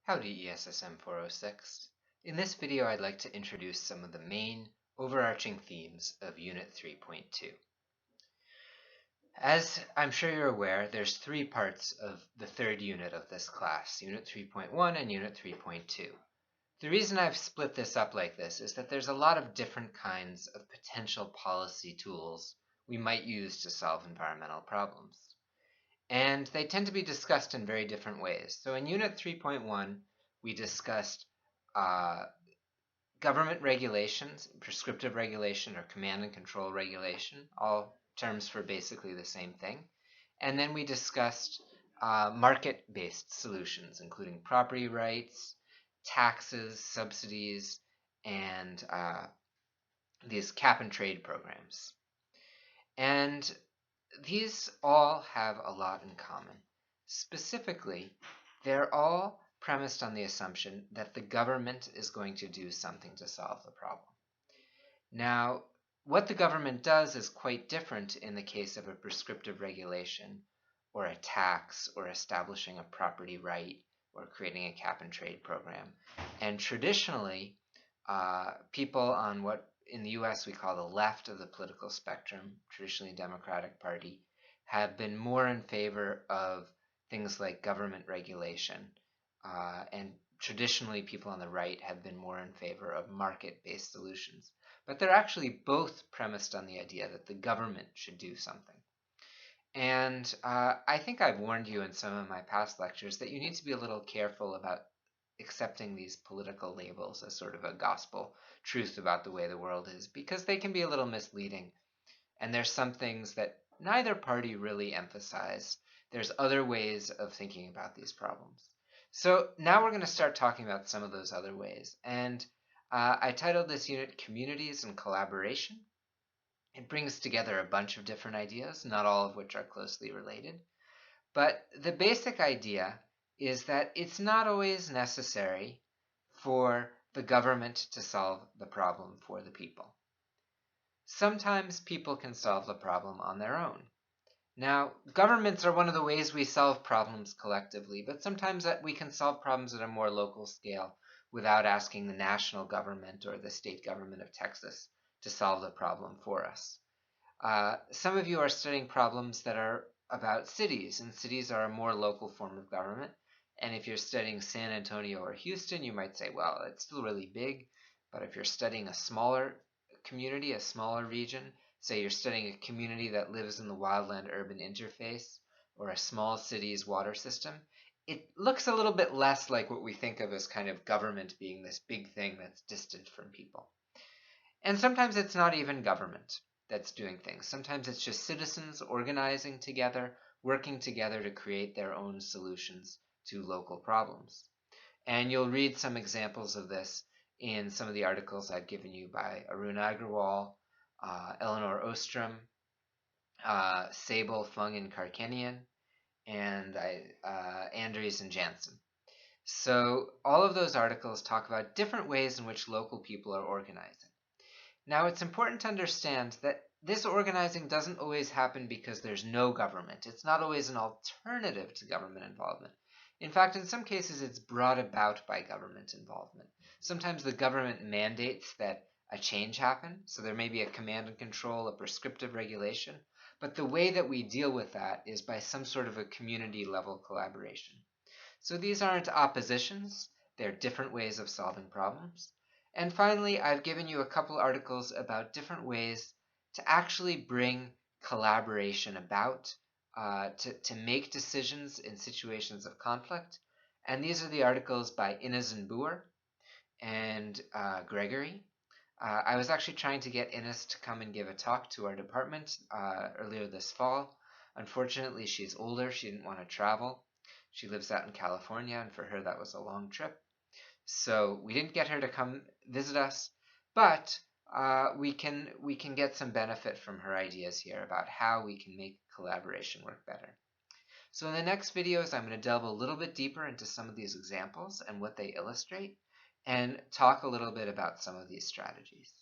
Howdy ESSM 406. In this video I'd like to introduce some of the main overarching themes of Unit 3.2. As I'm sure you're aware, there's three parts of the third unit of this class, Unit 3.1 and Unit 3.2. The reason I've split this up like this is that there's a lot of different kinds of potential policy tools we might use to solve environmental problems. And they tend to be discussed in very different ways. So in Unit 3.1, we discussed government regulations, prescriptive regulation, or command and control regulation, all terms for basically the same thing. And then we discussed market-based solutions, including property rights, taxes, subsidies, and these cap and trade programs. And these all have a lot in common. Specifically, they're all premised on the assumption that the government is going to do something to solve the problem. Now, what the government does is quite different in the case of a prescriptive regulation, or a tax, or establishing a property right, or creating a cap and trade program. And traditionally, people on what in the US we call the left of the political spectrum, traditionally Democratic Party, have been more in favor of things like government regulation. And traditionally people on the right have been more in favor of market-based solutions. But they're actually both premised on the idea that the government should do something. And I think I've warned you in some of my past lectures that you need to be a little careful about accepting these political labels as sort of a gospel truth about the way the world is, because they can be a little misleading. And there's some things that neither party really emphasize. There's other ways of thinking about these problems. So now we're going to start talking about some of those other ways. And I titled this unit Communities and Collaboration. It brings together a bunch of different ideas, not all of which are closely related. But the basic idea is that it's not always necessary for the government to solve the problem for the people. Sometimes people can solve the problem on their own. Now, governments are one of the ways we solve problems collectively, but sometimes we can solve problems at a more local scale without asking the national government or the state government of Texas to solve the problem for us. Some of you are studying problems that are about cities, and cities are a more local form of government. And if you're studying San Antonio or Houston, you might say, well, it's still really big. But if you're studying a smaller community, a smaller region, say you're studying a community that lives in the wildland-urban interface, or a small city's water system, it looks a little bit less like what we think of as kind of government being this big thing that's distant from people. And sometimes it's not even government that's doing things. Sometimes it's just citizens organizing together, working together to create their own solutions to local problems. And you'll read some examples of this in some of the articles I've given you by Arun Agrawal, Eleanor Ostrom, Sable, Fung, and Karkenian, and Andres and Jansen. So all of those articles talk about different ways in which local people are organizing. Now, it's important to understand that this organizing doesn't always happen because there's no government. It's not always an alternative to government involvement. In fact, in some cases, it's brought about by government involvement. Sometimes the government mandates that a change happen, so there may be a command and control, a prescriptive regulation, but the way that we deal with that is by some sort of a community-level collaboration. So these aren't oppositions, they're different ways of solving problems. And finally, I've given you a couple articles about different ways to actually bring collaboration about, to make decisions in situations of conflict. And these are the articles by Innes and Boer and Gregory. I was actually trying to get Innes to come and give a talk to our department earlier this fall. Unfortunately, she's older. She didn't want to travel. She lives out in California, and for her that was a long trip. So we didn't get her to come visit us, but we can get some benefit from her ideas here about how we can make collaboration work better. So in the next videos, I'm going to delve a little bit deeper into some of these examples and what they illustrate, and talk a little bit about some of these strategies.